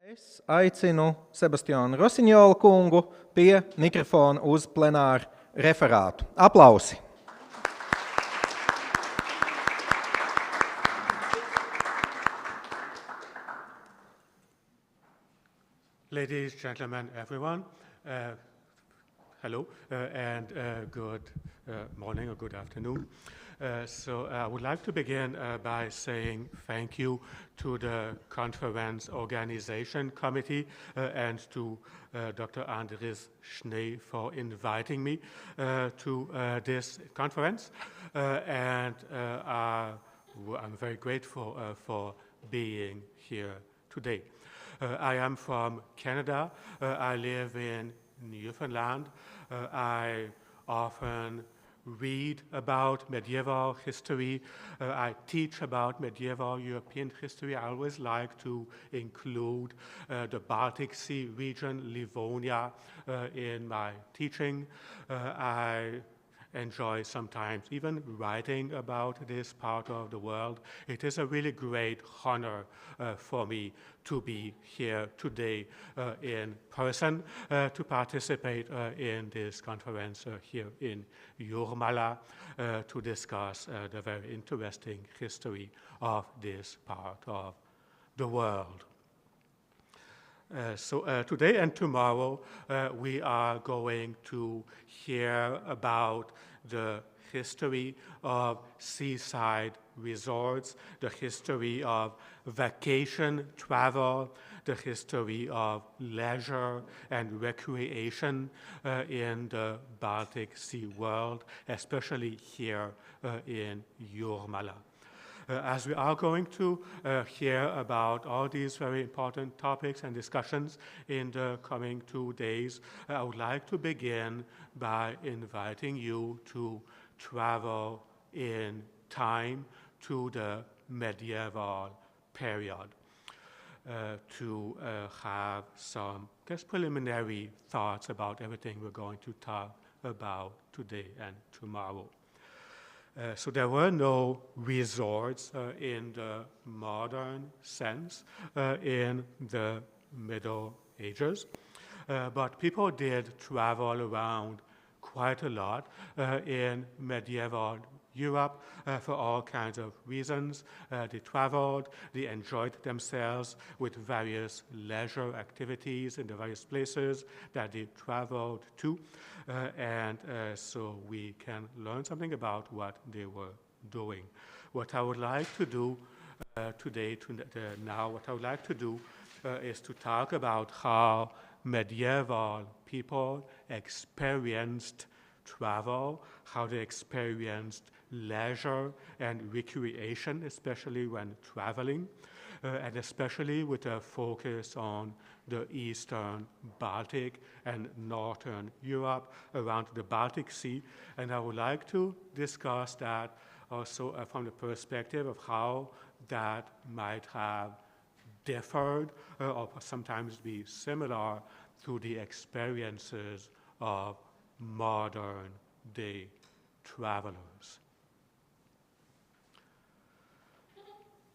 Es aicinu Sebastjanu Rosinjolu kungu pie mikrofona uz plenāru referātu. Aplausi! Ladies, gentlemen, everyone, hello and good morning or good afternoon. So I would like to begin by saying thank you to the conference organization committee and to Dr. Andres Schnee for inviting me to this conference. And I'm very grateful for being here today. I am from Canada. I live in Newfoundland. I often read about medieval history. I teach about medieval European history. I always like to include the Baltic Sea region, Livonia, in my teaching. I enjoy sometimes even writing about this part of the world. It is a really great honor for me to be here today in person to participate in this conference here in Jūrmalā to discuss the very interesting history of this part of the world. So today and tomorrow we are going to hear about the history of seaside resorts, the history of vacation travel, the history of leisure and recreation in the Baltic Sea world, especially here in Jūrmalā. As we are going to hear about all these very important topics and discussions in the coming 2 days, I would like to begin by inviting you to travel in time to the medieval period, to have some preliminary thoughts about everything we're going to talk about today and tomorrow. So there were no resorts in the modern sense in the Middle Ages, but people did travel around quite a lot in medieval Europe for all kinds of reasons. They traveled, they enjoyed themselves with various leisure activities in the various places that they traveled to, and so we can learn something about what they were doing. What I would like to do today, what I would like to do is to talk about how medieval people experienced travel, how they experienced leisure and recreation, especially when traveling, and especially with a focus on the Eastern Baltic and Northern Europe around the Baltic Sea. And I would like to discuss that also from the perspective of how that might have differed or sometimes be similar to the experiences of modern day travelers.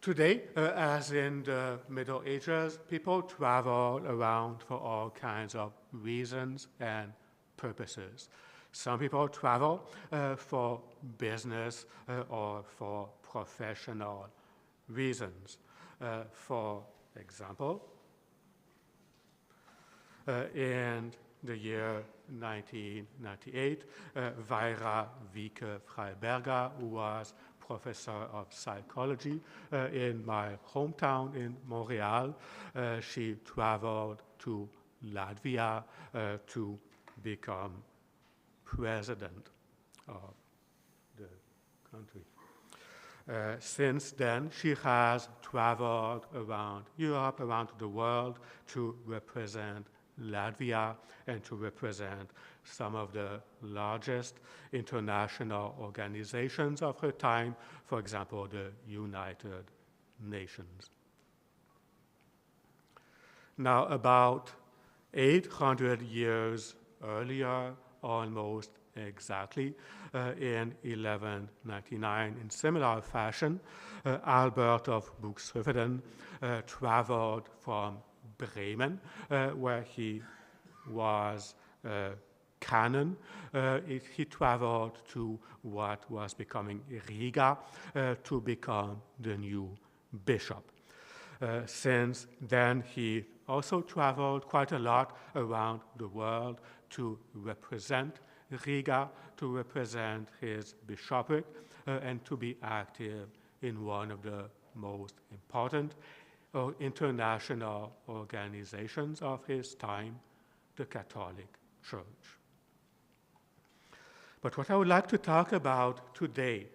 Today, as in the Middle Ages, people travel around for all kinds of reasons and purposes. Some people travel for business or for professional reasons. For example, in the year 1998, Vaira Wieke Freiberger, who was professor of psychology in my hometown in Montreal, she traveled to Latvia to become president of the country. Since then, she has traveled around Europe, around the world to represent Latvia and to represent some of the largest international organizations of her time, for example, the United Nations. Now, about 800 years earlier, almost exactly, in 1199, in similar fashion, Albert of Buxhoeveden traveled from Bremen, where he was canon. He traveled to what was becoming Riga to become the new bishop. Since then, he also traveled quite a lot around the world to represent Riga, to represent his bishopric, and to be active in one of the most important international organizations of his time, the Catholic Church. But what I would like to talk about today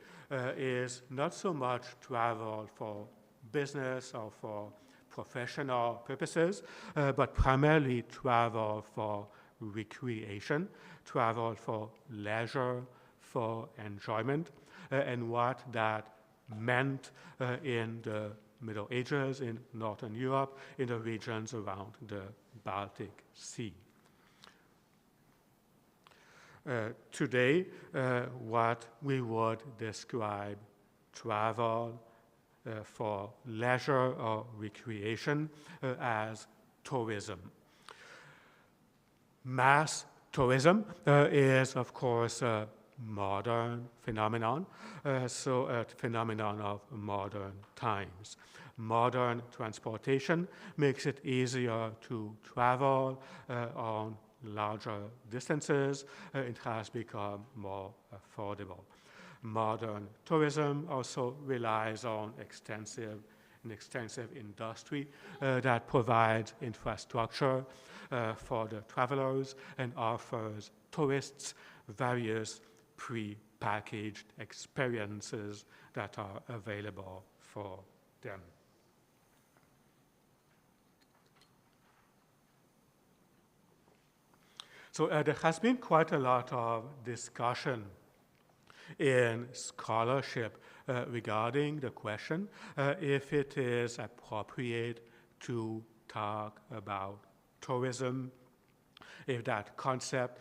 is not so much travel for business or for professional purposes, but primarily travel for recreation, travel for leisure, for enjoyment, and what that meant in the Middle Ages in Northern Europe, in the regions around the Baltic Sea. Today, what we would describe travel for leisure or recreation as tourism. Mass tourism is, of course, a modern phenomenon, so a phenomenon of modern times. Modern transportation makes it easier to travel on larger distances. It has become more affordable. Modern tourism also relies on an extensive industry that provides infrastructure for the travelers and offers tourists various pre-packaged experiences that are available for them. So there has been quite a lot of discussion in scholarship regarding the question if it is appropriate to talk about tourism, if that concept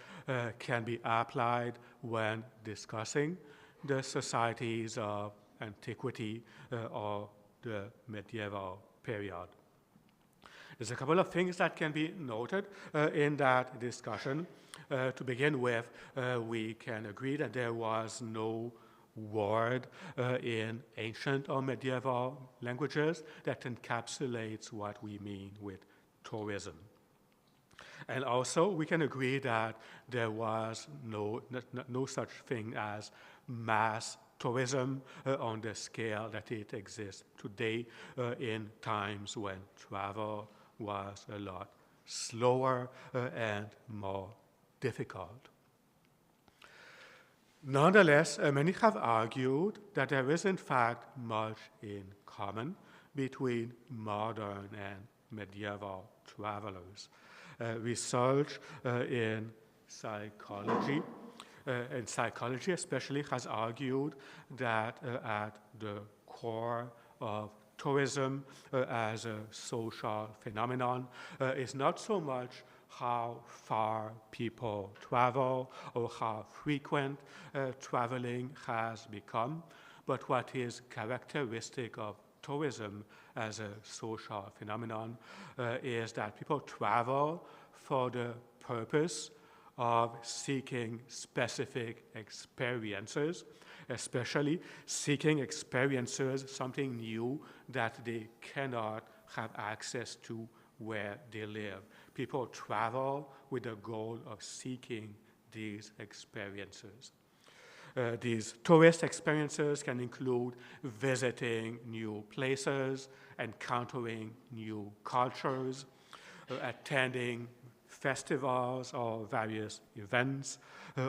can be applied when discussing the societies of antiquity or the medieval period. There's a couple of things that can be noted in that discussion. To begin with, we can agree that there was no word in ancient or medieval languages that encapsulates what we mean with tourism. And also, we can agree that there was no such thing as mass tourism on the scale that it exists today in times when travel was a lot slower and more difficult. Nonetheless, many have argued that there is in fact much in common between modern and medieval travelers. Research in psychology especially, has argued that at the core of tourism as a social phenomenon is not so much how far people travel or how frequent traveling has become, but what is characteristic of tourism as a social phenomenon is that people travel for the purpose of seeking specific experiences, especially seeking experiences, something new that they cannot have access to where they live. People travel with the goal of seeking these experiences. These tourist experiences can include visiting new places, encountering new cultures, attending festivals or various events,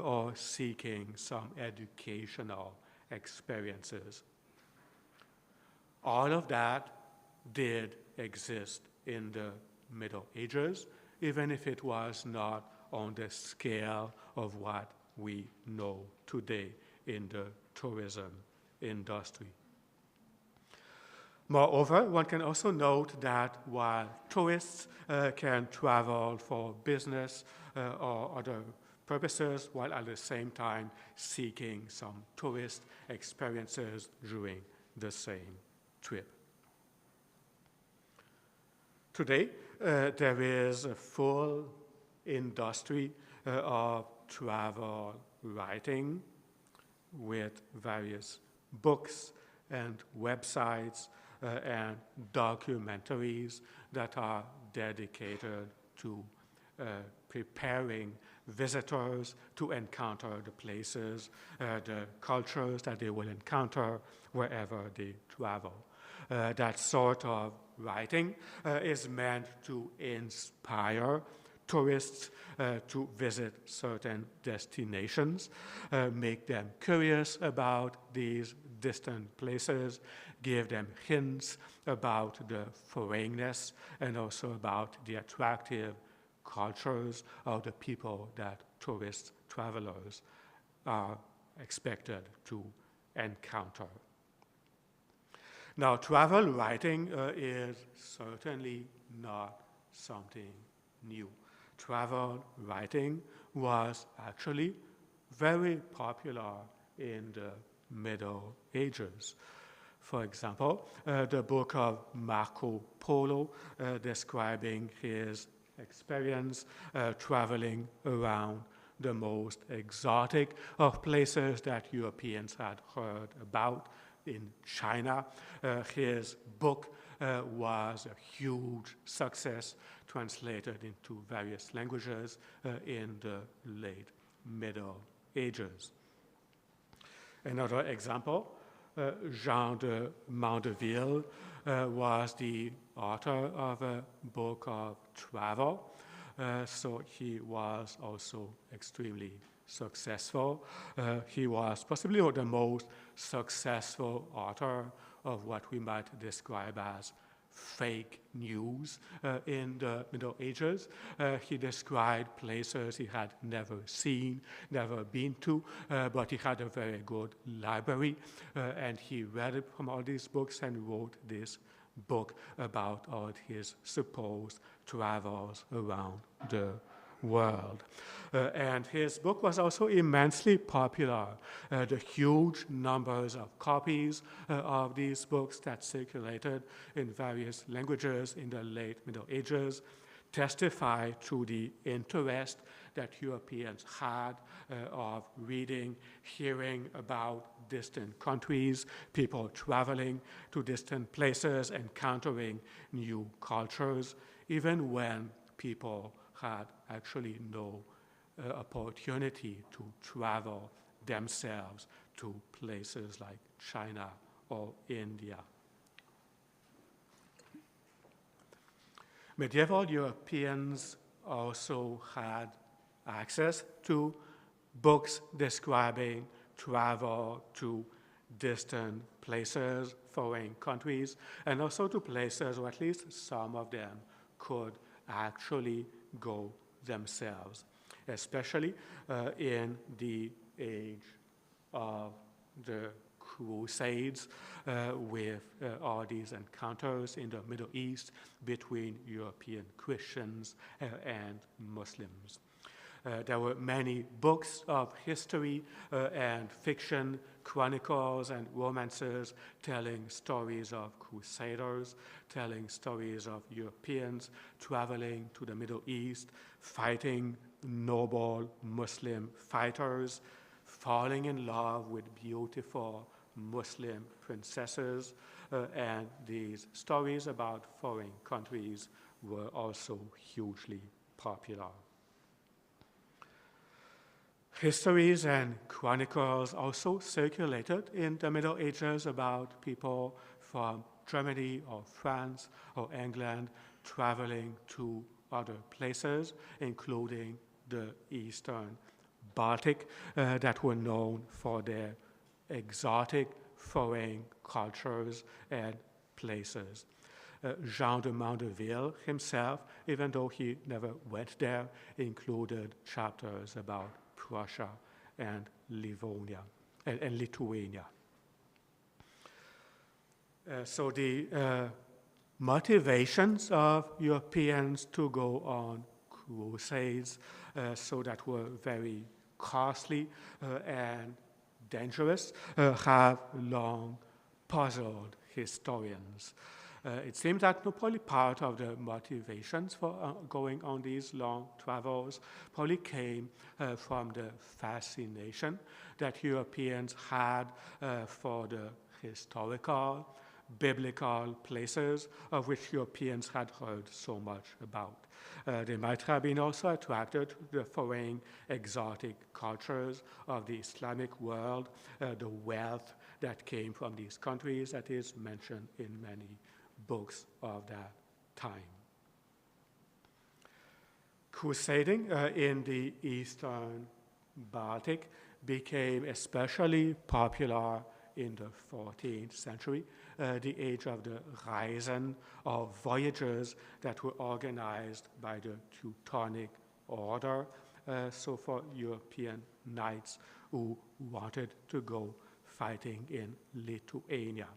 or seeking some educational experiences. All of that did exist in the Middle Ages, even if it was not on the scale of what we know today in the tourism industry. Moreover, one can also note that while tourists can travel for business or other purposes, while at the same time seeking some tourist experiences during the same trip. Today, there is a full industry of travel writing with various books and websites and documentaries that are dedicated to preparing visitors to encounter the places, the cultures that they will encounter wherever they travel. That sort of writing is meant to inspire tourists to visit certain destinations, make them curious about these distant places, give them hints about the foreignness and also about the attractive cultures of the people that tourist travelers are expected to encounter. Now, travel writing is certainly not something new. Travel writing was actually very popular in the Middle Ages. For example, the book of Marco Polo describing his experience traveling around the most exotic of places that Europeans had heard about in China. His book was a huge success, translated into various languages in the late Middle Ages. Another example, Jean de Mandeville was the author of a book of travel, so he was also extremely successful. He was possibly the most successful author of what we might describe as fake news in the Middle Ages. He described places he had never seen, never been to, but he had a very good library, and he read from all these books and wrote this book about all his supposed travels around the world. And his book was also immensely popular. The huge numbers of copies of these books that circulated in various languages in the late Middle Ages testify to the interest that Europeans had of reading, hearing about distant countries, people traveling to distant places, encountering new cultures, even when people had actually no opportunity to travel themselves to places like China or India. Medieval Europeans also had access to books describing travel to distant places, foreign countries, and also to places, or at least some of them could actually go themselves, especially in the age of the Crusades, with all these encounters in the Middle East between European Christians and Muslims. There were many books of history and fiction, chronicles and romances telling stories of crusaders, telling stories of Europeans traveling to the Middle East, fighting noble Muslim fighters, falling in love with beautiful Muslim princesses, and these stories about foreign countries were also hugely popular. Histories and chronicles also circulated in the Middle Ages about people from Germany or France or England traveling to other places, including the Eastern Baltic, that were known for their exotic foreign cultures and places. Jean de Mandeville himself, even though he never went there, included chapters about Prussia and Livonia and Lithuania. So the motivations of Europeans to go on crusades, so that were very costly and dangerous, have long puzzled historians. It seems that probably part of the motivations for going on these long travels probably came from the fascination that Europeans had for the historical, biblical places of which Europeans had heard so much about. They might have been also attracted to the foreign exotic cultures of the Islamic world, the wealth that came from these countries that is mentioned in many books of that time. Crusading in the Eastern Baltic became especially popular in the 14th century, the age of the Reisen, or voyages that were organized by the Teutonic Order, so for European knights who wanted to go fighting in Lithuania.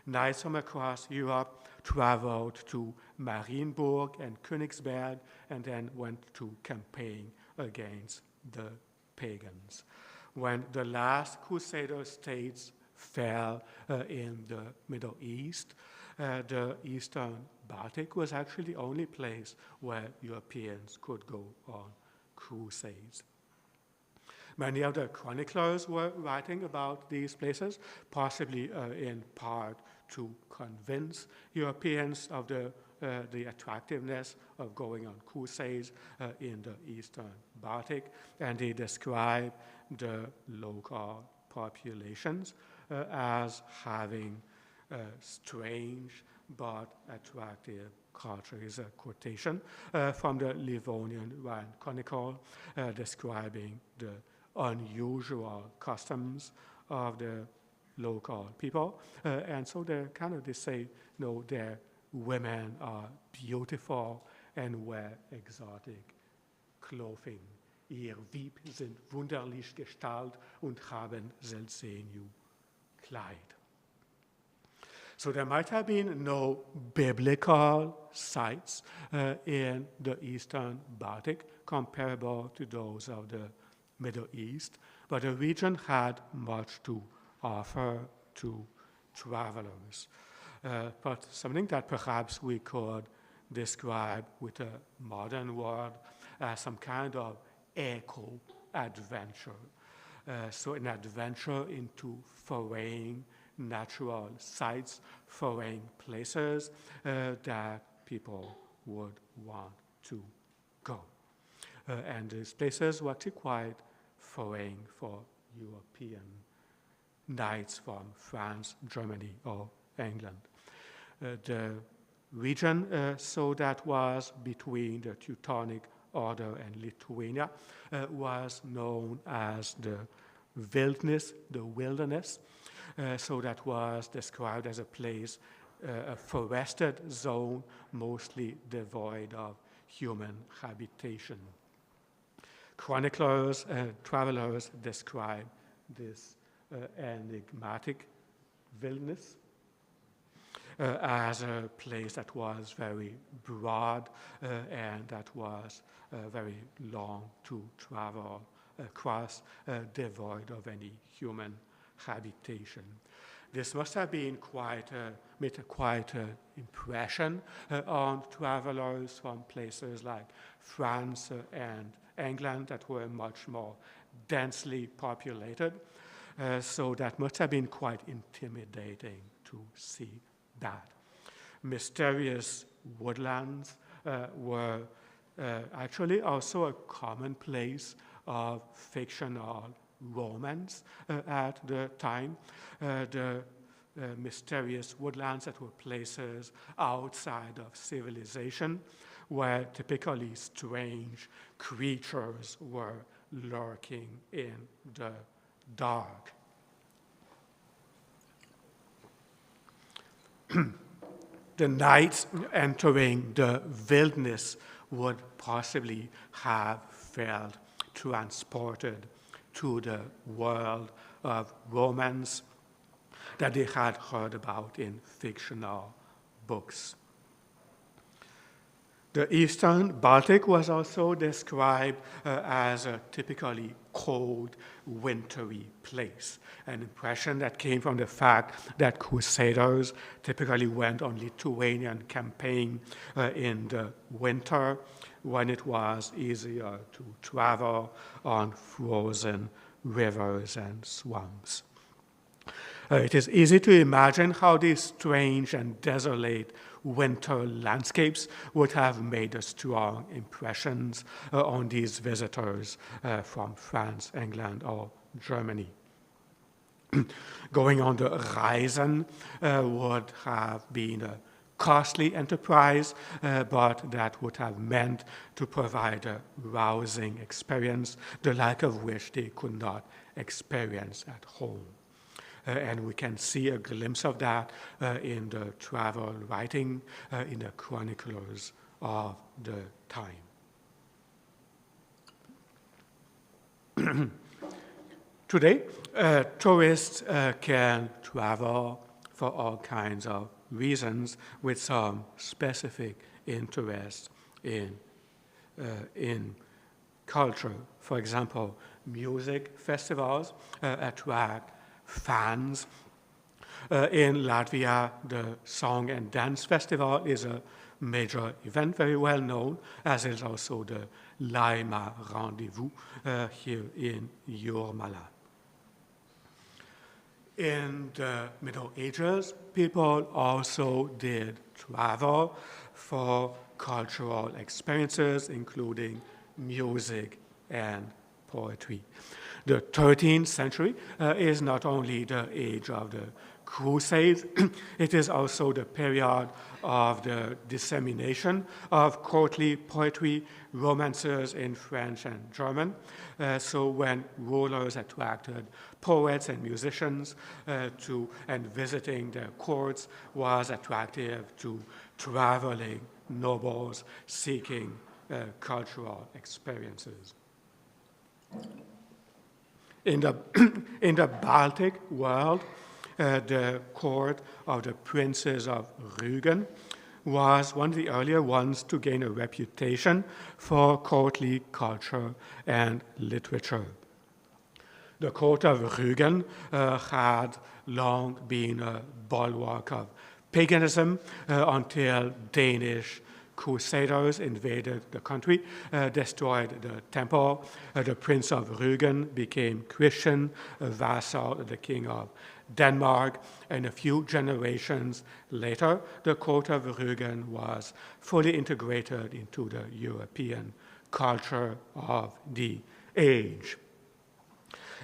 Knights from across Europe traveled to Marienburg and Königsberg and then went to campaign against the pagans. When the last Crusader states fell in the Middle East, the Eastern Baltic was actually the only place where Europeans could go on crusades. Many of the chroniclers were writing about these places, possibly in part to convince Europeans of the attractiveness of going on crusades in the Eastern Baltic, and they describe the local populations as having strange but attractive culture. Is a quotation from the Livonian Rhine Chronicle describing the unusual customs of the local people. And so they say, no, their women are beautiful and wear exotic clothing. Ihr Wieb sind wunderlich Gestalt und haben seltsam Kleid. So there might have been no biblical sites in the Eastern Baltic comparable to those of the Middle East, but the region had much to offer to travelers. But something that perhaps we could describe with a modern word as some kind of eco-adventure. So an adventure into foreign natural sites, foreign places that people would want to go. And these places were actually quite foreign for European knights from France, Germany, or England. The region, so that was between the Teutonic Order and Lithuania, was known as the wilderness, so that was described as a place, a forested zone, mostly devoid of human habitation. Chroniclers and travelers describe this enigmatic wilderness as a place that was very broad and that was very long to travel across, devoid of any human habitation. This must have been made quite an impression on travelers from places like France and England that were much more densely populated. So that must have been quite intimidating to see that. Mysterious woodlands were actually also a commonplace of fictional romance at the time. The mysterious woodlands that were places outside of civilization, where typically strange creatures were lurking in the dark. The knights entering the wilderness would possibly have felt transported to the world of romance that they had heard about in fictional books. The Eastern Baltic was also described as a typically cold, wintry place. An impression that came from the fact that crusaders typically went on Lithuanian campaign in the winter when it was easier to travel on frozen rivers and swamps. It is easy to imagine how these strange and desolate winter landscapes would have made a strong impressions on these visitors from France, England, or Germany. Going on the Reisen would have been a costly enterprise, but that would have meant to provide a rousing experience, the like of which they could not experience at home. And we can see a glimpse of that in the travel writing in the chroniclers of the time. Today, tourists can travel for all kinds of reasons with some specific interest in culture. For example, music festivals attract fans. In Latvia, the Song and Dance Festival is a major event, very well known, as is also the Laima Rendezvous here in Jūrmalā. In the Middle Ages, people also did travel for cultural experiences, including music and poetry. The 13th century is not only the age of the Crusades, it is also the period of the dissemination of courtly poetry, romances in French and German. So when rulers attracted poets and musicians and visiting their courts was attractive to traveling nobles seeking cultural experiences. In the Baltic world, the court of the princes of Rügen was one of the earlier ones to gain a reputation for courtly culture and literature. The court of Rügen had long been a bulwark of paganism until Danish crusaders invaded the country, destroyed the temple. The Prince of Rügen became Christian, a vassal of the King of Denmark, and a few generations later, the court of Rügen was fully integrated into the European culture of the age.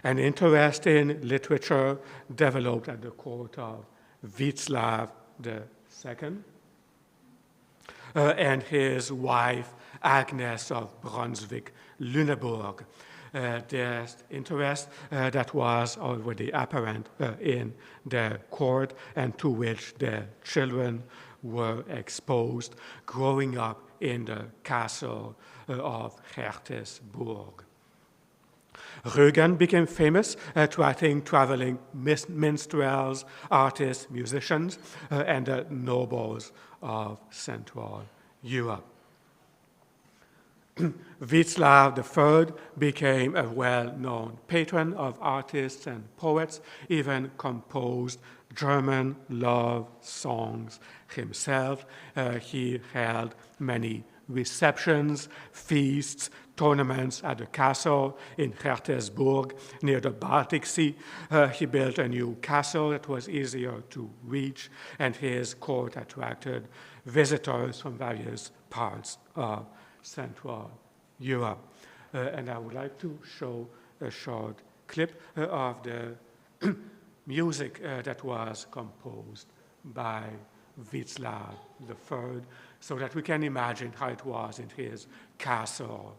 An interest in literature developed at the court of Víclav II, and his wife, Agnes of Brunswick-Lüneburg. There's interest that was already apparent in their court and to which their children were exposed growing up in the castle of Hertesburg. Rügen became famous, attracting traveling minstrels, artists, musicians, and the nobles of Central Europe. Víclav III became a well-known patron of artists and poets, even composed German love songs himself. He held many receptions, feasts, tournaments at the castle in Hertesburg near the Baltic Sea. He built a new castle that was easier to reach, and his court attracted visitors from various parts of Central Europe. And I would like to show a short clip of the music that was composed by Víclav III, so that we can imagine how it was in his castle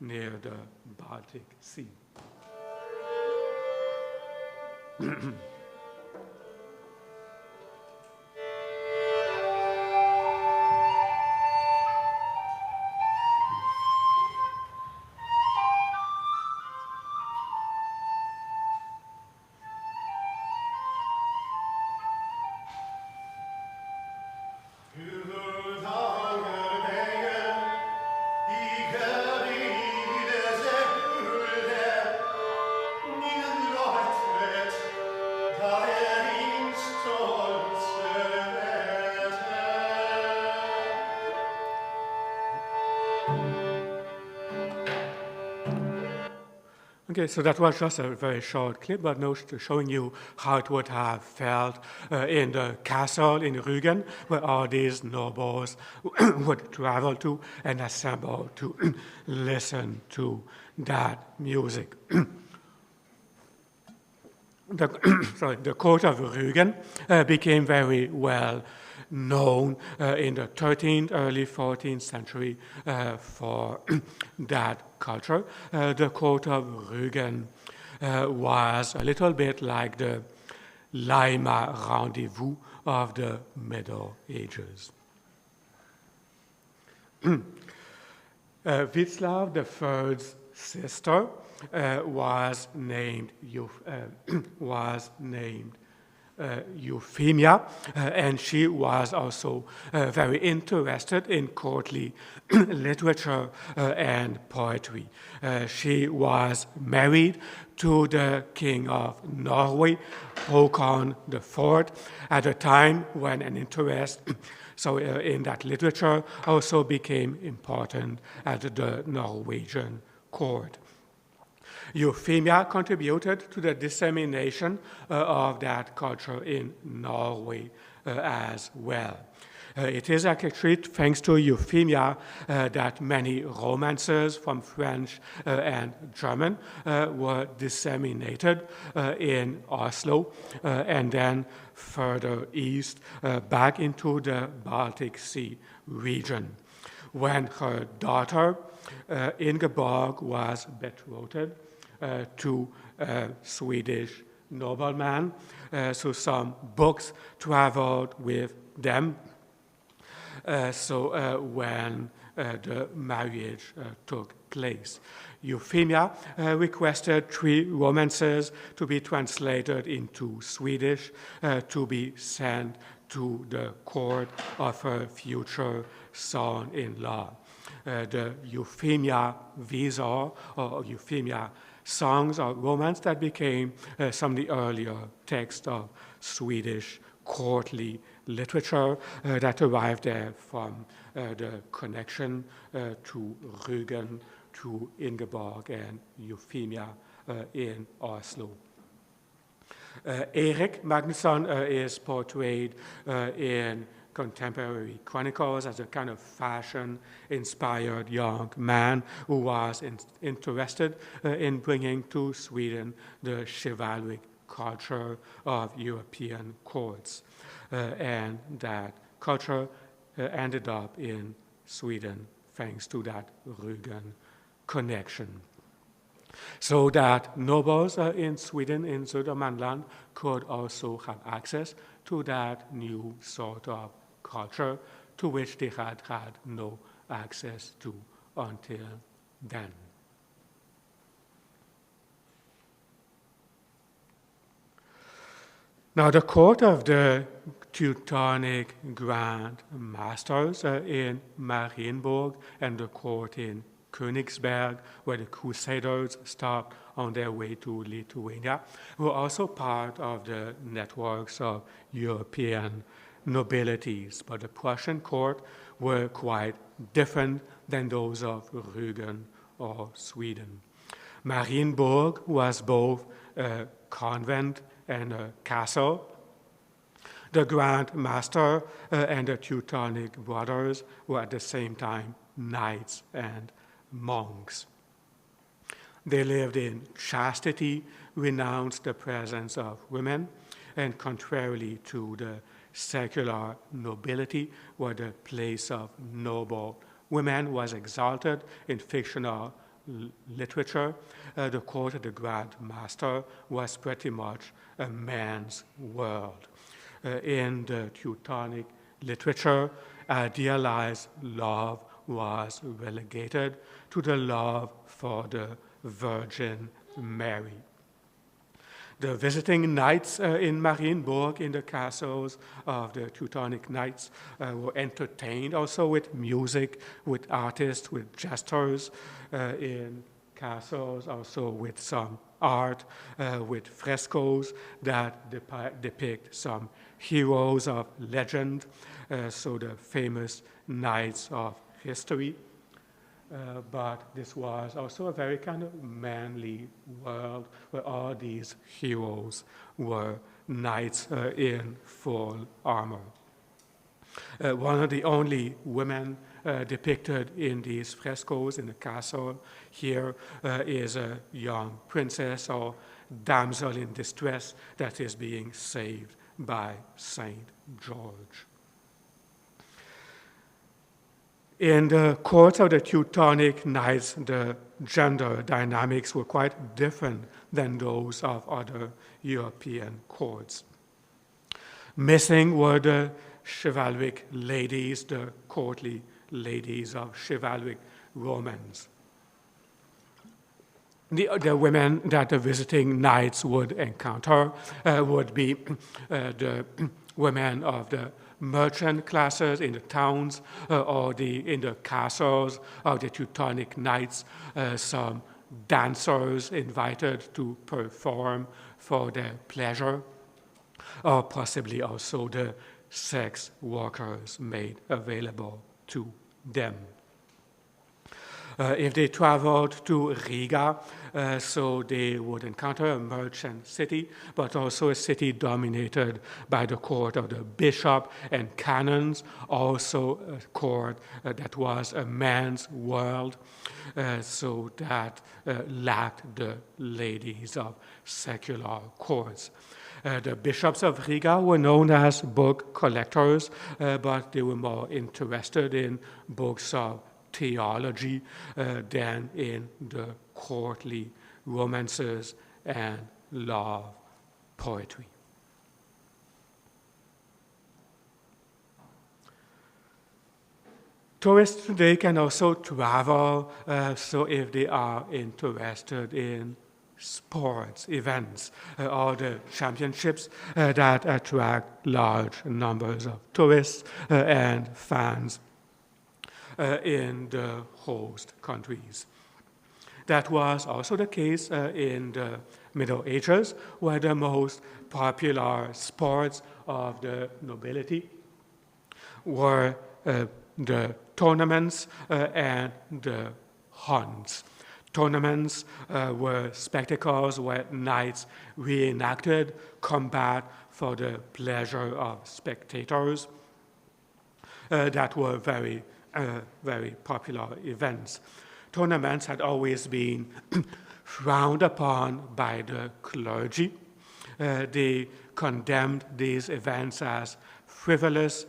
near the Baltic Sea. Okay, so that was just a very short clip, but now showing you how it would have felt in the castle in Rügen, where all these nobles would travel to and assemble to listen to that music. The court of Rügen became very well known in the 13th, early 14th century for that culture. The court of Rügen was a little bit like the Lima rendezvous of the Middle Ages. Witzlaw III's sister was named Euphemia, and she was also very interested in courtly literature and poetry. She was married to the King of Norway, Håkon IV, at a time when an interest in that literature also became important at the Norwegian court. Euphemia contributed to the dissemination of that culture in Norway as well. It is actually thanks to Euphemia that many romances from French and German were disseminated in Oslo and then further east back into the Baltic Sea region. When her daughter Ingeborg was betrothed to a Swedish nobleman, so some books traveled with them. When the marriage took place, Euphemia requested 3 romances to be translated into Swedish to be sent to the court of her future son-in-law. The Euphemia Visor, or Euphemia songs or romance that became some of the earlier texts of Swedish courtly literature that arrived there from the connection to Rügen, to Ingeborg and Euphemia in Oslo. Erik Magnusson is portrayed in contemporary chronicles as a kind of fashion-inspired young man who was interested in bringing to Sweden the chivalric culture of European courts. And that culture ended up in Sweden thanks to that Rügen connection. So that nobles in Sweden, in Södermanland, could also have access to that new sort of culture to which they had had no access to until then. Now, the court of the Teutonic Grand Masters in Marienburg and the court in Königsberg, where the Crusaders stopped on their way to Lithuania, were also part of the networks of European nobilities. But the Prussian court were quite different than those of Rügen or Sweden. Marienburg was both a convent and a castle. The Grand Master and the Teutonic brothers were at the same time knights and monks. They lived in chastity, renounced the presence of women, and contrarily to the secular nobility, where the place of noble women was exalted in fictional literature, the court of the Grand Master was pretty much a man's world. In the Teutonic literature, idealized love was relegated to the love for the Virgin Mary. The visiting knights in Marienburg, in the castles of the Teutonic knights, were entertained also with music, with artists, with jesters, in castles also with some art, with frescoes that depict some heroes of legend, so the famous knights of history. but this was also a very kind of manly world where all these heroes were knights in full armor. One of the only women depicted in these frescoes in the castle here is a young princess or damsel in distress that is being saved by Saint George. In the courts of the Teutonic Knights, the gender dynamics were quite different than those of other European courts. Missing were the chivalric ladies, the courtly ladies of chivalric Romans. The women that the visiting knights would encounter would be the women of the merchant classes in the towns or in the castles of the Teutonic Knights, some dancers invited to perform for their pleasure, or possibly also the sex workers made available to them. If they traveled to Riga, so they would encounter a merchant city, but also a city dominated by the court of the bishop and canons, also a court that was a man's world, so that lacked the ladies of secular courts. The bishops of Riga were known as book collectors, but they were more interested in books of theology than in the courtly romances and love poetry. Tourists today can also travel, so if they are interested in sports events or the championships that attract large numbers of tourists and fans in the host countries. That was also the case in the Middle Ages, where the most popular sports of the nobility were the tournaments and the hunts. Tournaments were spectacles where knights reenacted combat for the pleasure of spectators that were very popular events. Tournaments had always been frowned upon by the clergy. They condemned these events as frivolous,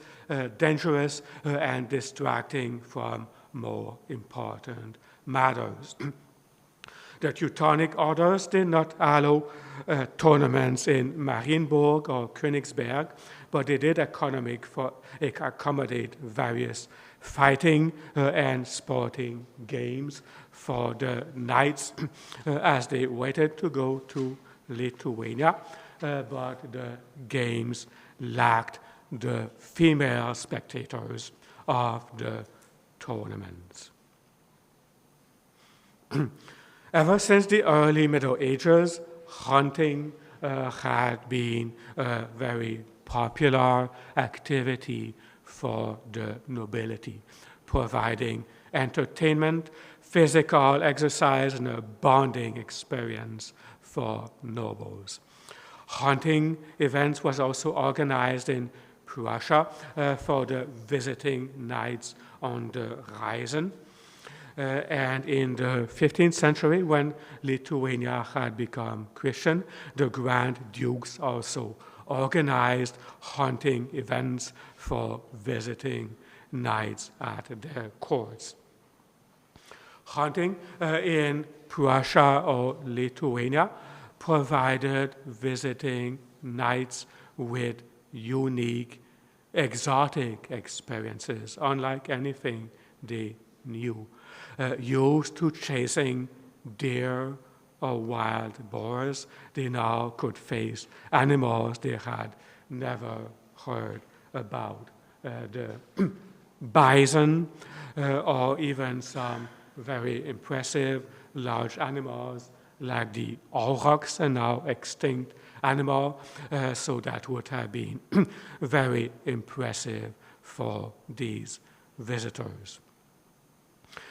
dangerous, and distracting from more important matters. The Teutonic orders did not allow tournaments in Marienburg or Königsberg, but they did accommodate various fighting and sporting games for the knights as they waited to go to Lithuania, but the games lacked the female spectators of the tournaments. Ever since the early Middle Ages, hunting had been a very popular activity for the nobility, providing entertainment, physical exercise, and a bonding experience for nobles. Hunting events was also organized in Prussia for the visiting knights on the Reisen. And in the 15th century, when Lithuania had become Christian, the Grand Dukes also organized hunting events for visiting knights at their courts. Hunting in Prussia or Lithuania provided visiting knights with unique, exotic experiences, unlike anything they knew. Used to chasing deer or wild boars, they now could face animals they had never heard about. The bison or even some very impressive large animals like the aurochs, a now extinct animal, so that would have been very impressive for these visitors.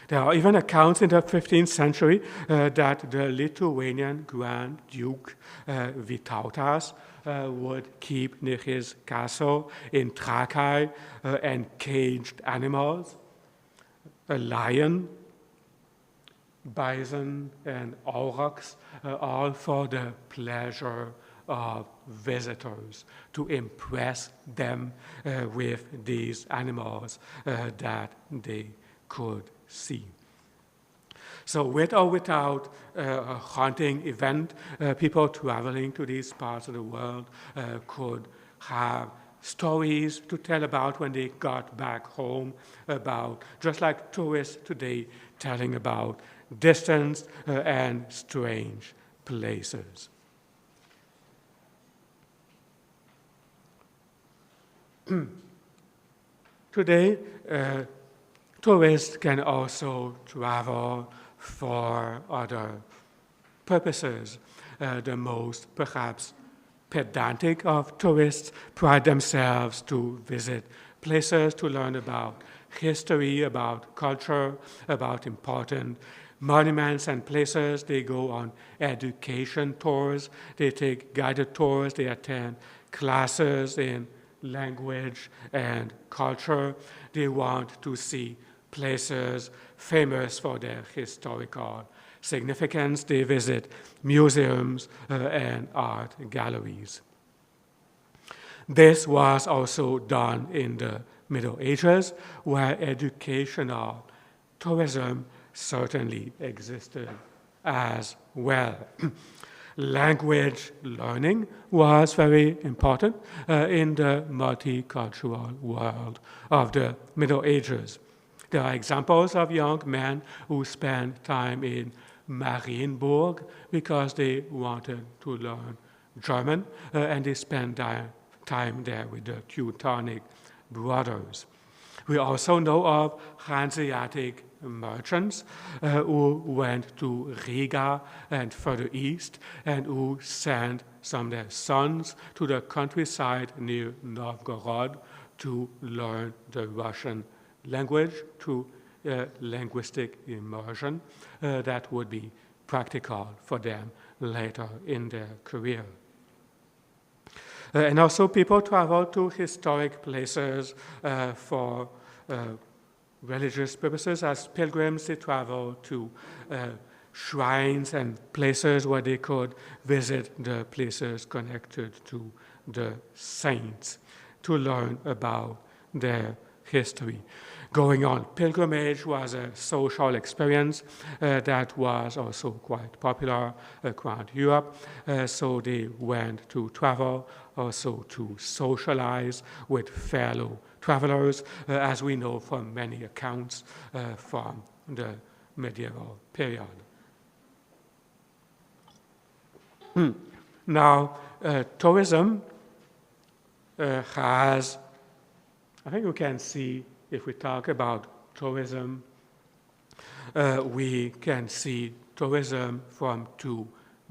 There are even accounts in the 15th century that the Lithuanian Grand Duke Vytautas would keep near his castle in Trakai and caged animals, a lion, bison, and aurochs, all for the pleasure of visitors, to impress them with these animals that they could see. So with or without a hunting event, people traveling to these parts of the world could have stories to tell about when they got back home, about, just like tourists today, telling about distant and strange places. Today, tourists can also travel for other purposes. The most, perhaps, pedantic of tourists pride themselves to visit places to learn about history, about culture, about important monuments and places. They go on education tours, they take guided tours, they attend classes in language and culture. They want to see places famous for their historical significance. They visit museums and art galleries. This was also done in the Middle Ages, where educational tourism certainly existed as well. Language learning was very important in the multicultural world of the Middle Ages. There are examples of young men who spent time in Marienburg because they wanted to learn German, and they spent time there with the Teutonic brothers. We also know of Hanseatic merchants who went to Riga and further east, and who sent some of their sons to the countryside near Novgorod to learn the Russian language through linguistic immersion that would be practical for them later in their career. And also people travel to historic places for religious purposes. As pilgrims, they travel to shrines and places where they could visit the places connected to the saints to learn about their history. Going on pilgrimage was a social experience that was also quite popular around Europe. So they went to travel, also to socialize with fellow travelers, as we know from many accounts from the medieval period. Now, tourism has, I think we can see, if we talk about tourism, we can see tourism from two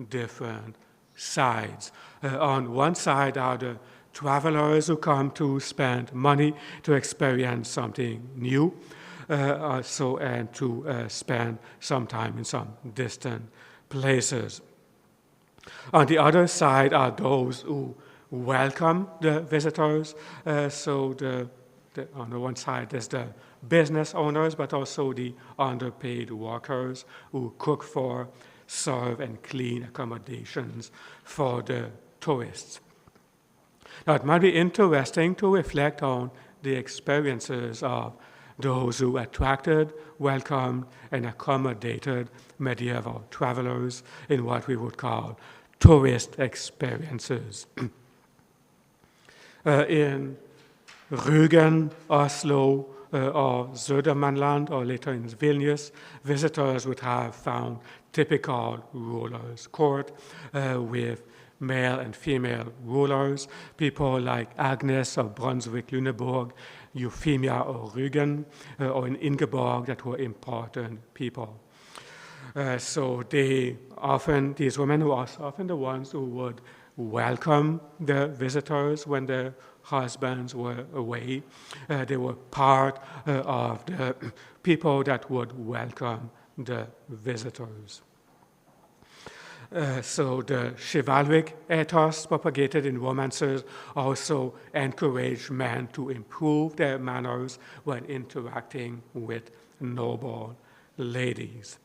different sides. On one side are the travelers who come to spend money to experience something new, and to spend some time in some distant places. On the other side are those who welcome the visitors. On the one side, there's the business owners, but also the underpaid workers who cook for, serve, and clean accommodations for the tourists. Now, it might be interesting to reflect on the experiences of those who attracted, welcomed, and accommodated medieval travelers in what we would call tourist experiences. In Rügen, Oslo, or Södermanland, or later in Vilnius, visitors would have found typical rulers' court with male and female rulers, people like Agnes of Brunswick-Lüneburg, Euphemia of Rügen, or in Ingeborg, that were important people. So these women were often the ones who would welcome the visitors when the husbands were away. They were part of the people that would welcome the visitors. So the chivalric ethos propagated in romances also encouraged men to improve their manners when interacting with noble ladies.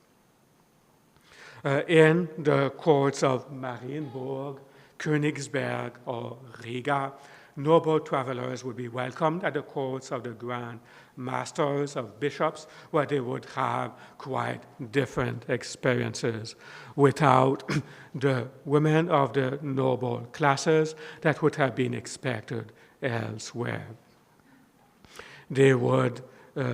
In the courts of Marienburg, Königsberg, or Riga, noble travelers would be welcomed at the courts of the grand masters of bishops, where they would have quite different experiences without the women of the noble classes that would have been expected elsewhere. They would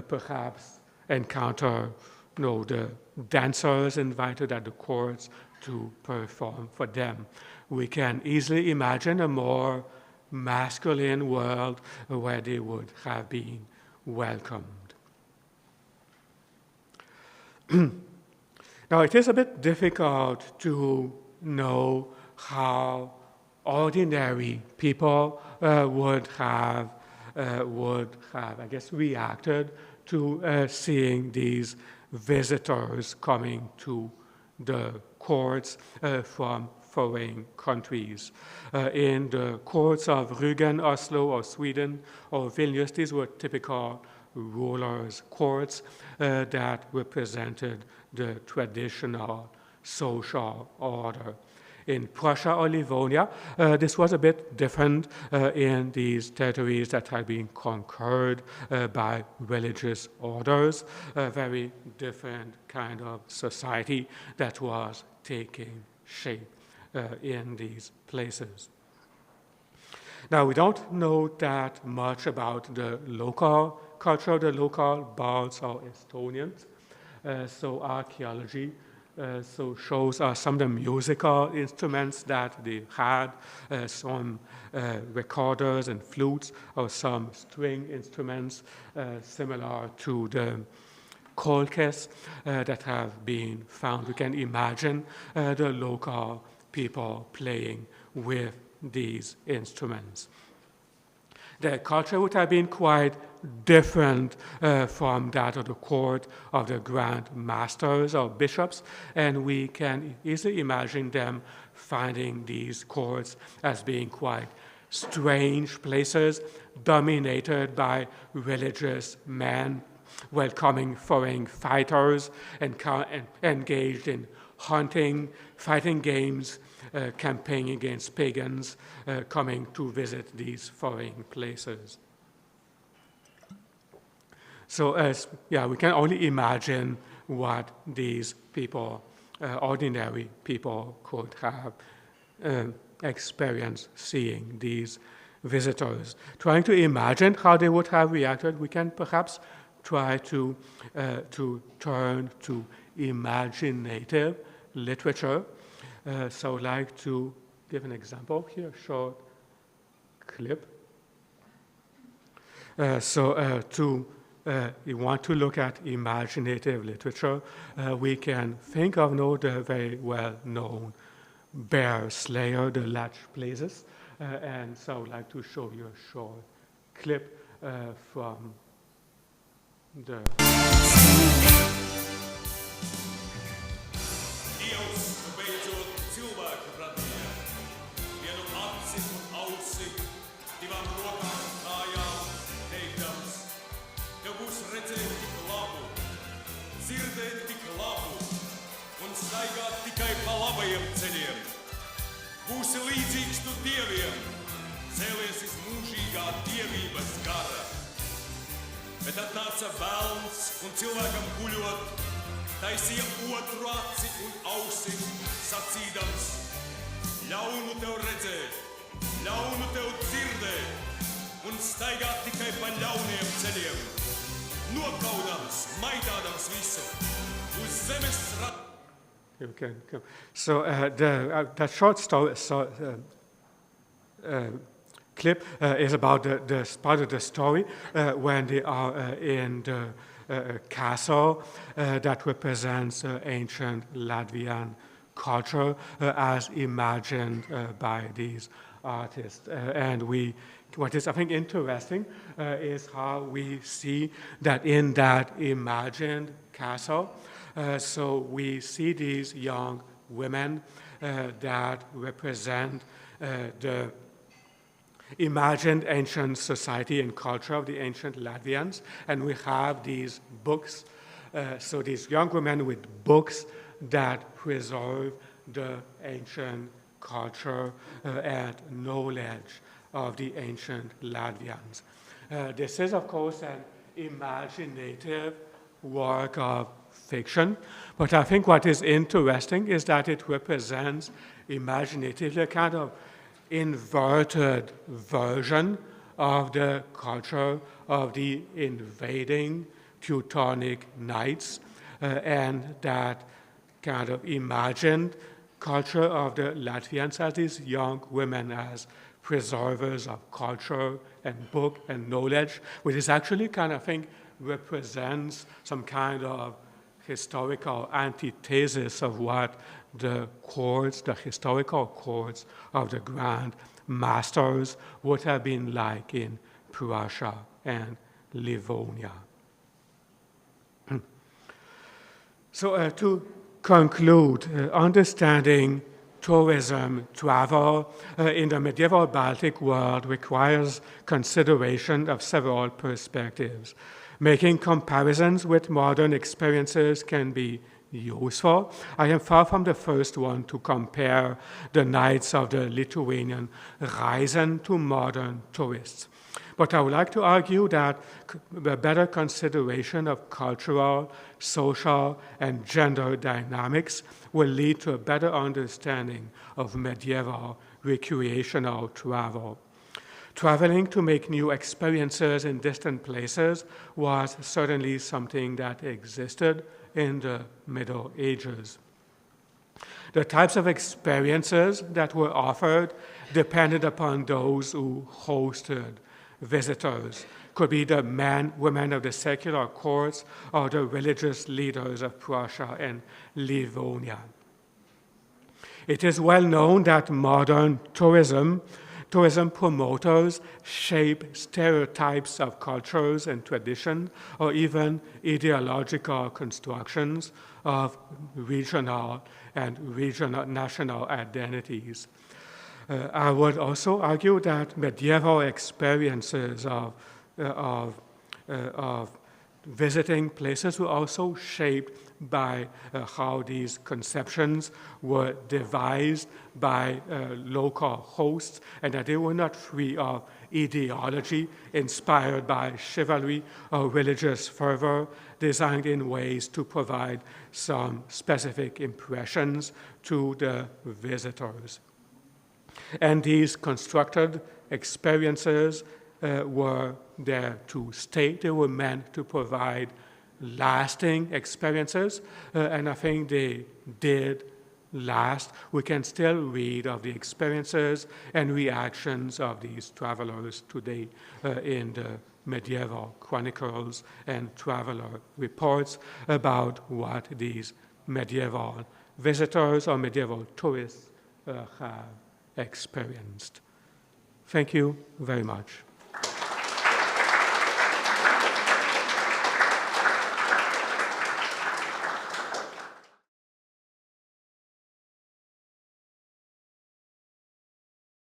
perhaps encounter the dancers invited at the courts to perform for them. We can easily imagine a more masculine world where they would have been welcomed. Now, it is a bit difficult to know how ordinary people would have, I guess, reacted to seeing these visitors coming to the courts from foreign countries. In the courts of Rügen, Oslo, or Sweden, or Vilnius, these were typical rulers' courts that represented the traditional social order. In Prussia or Livonia, this was a bit different in these territories that had been conquered by religious orders, a very different kind of society that was taking shape in these places. Now, we don't know that much about the local culture, the local Balts or Estonians, so archaeology shows us some of the musical instruments that they had, some recorders and flutes, or some string instruments similar to the kolkes that have been found. We can imagine the local people playing with these instruments. Their culture would have been quite different from that of the court of the grand masters or bishops, and we can easily imagine them finding these courts as being quite strange places dominated by religious men welcoming foreign fighters and engaged in hunting, fighting games, campaigning against pagans coming to visit these foreign places. So we can only imagine what these people, ordinary people, could have experienced seeing these visitors. Trying to imagine how they would have reacted, we can perhaps try to turn to imaginative literature. So I'd like to give an example here, a short clip. You want to look at imaginative literature, we can think of the very well-known bear slayer, the Latch Blazes, and so I'd like to show you a short clip from the... Dzirdēt tik labu un staigāt tikai pa labajiem ceļiem. Būsi līdzīgs tu dieviem, cēlies iz mūžīgā dievības gara. Bet atnāca velns un cilvēkam guļot, taisīja otru aci un ausi, sacīdams: ļaunu tev redzēt, ļaunu tev dzirdēt un staigāt tikai pa ļauniem ceļiem. Nokaudams, maitādams visu, uz zemes Okay, cool. So that short story, clip is about the part of the story when they are in the castle that represents ancient Latvian culture as imagined by these artists. And we what is, I think, interesting is how we see that in that imagined castle, so we see these young women that represent the imagined ancient society and culture of the ancient Latvians, and we have these books, so these young women with books that preserve the ancient culture and knowledge of the ancient Latvians. This is, of course, an imaginative work of fiction, but I think what is interesting is that it represents imaginatively a kind of inverted version of the culture of the invading Teutonic Knights, and that kind of imagined culture of the Latvians as these young women as preservers of culture and book and knowledge, which is actually kind of, I think, represents some kind of historical antithesis of what the courts, the historical courts of the Grand Masters would have been like in Prussia and Livonia. So to conclude, understanding tourism, travel in the medieval Baltic world requires consideration of several perspectives. Making comparisons with modern experiences can be useful. I am far from the first one to compare the Knights of the Lithuanian Reisen to modern tourists. But I would like to argue that a better consideration of cultural, social, and gender dynamics will lead to a better understanding of medieval recreational travel. Traveling to make new experiences in distant places was certainly something that existed in the Middle Ages. The types of experiences that were offered depended upon those who hosted visitors. Could be the men, women of the secular courts, or the religious leaders of Prussia and Livonia. It is well known that modern tourism promoters shape stereotypes of cultures and tradition, or even ideological constructions of regional and national identities. I would also argue that medieval experiences of visiting places were also shaped by how these conceptions were devised by local hosts, and that they were not free of ideology inspired by chivalry or religious fervor, designed in ways to provide some specific impressions to the visitors. And these constructed experiences were there to stay. They were meant to provide lasting experiences, and I think they did last. We can still read of the experiences and reactions of these travelers today in the medieval chronicles and traveler reports about what these medieval visitors or medieval tourists have experienced. Thank you very much.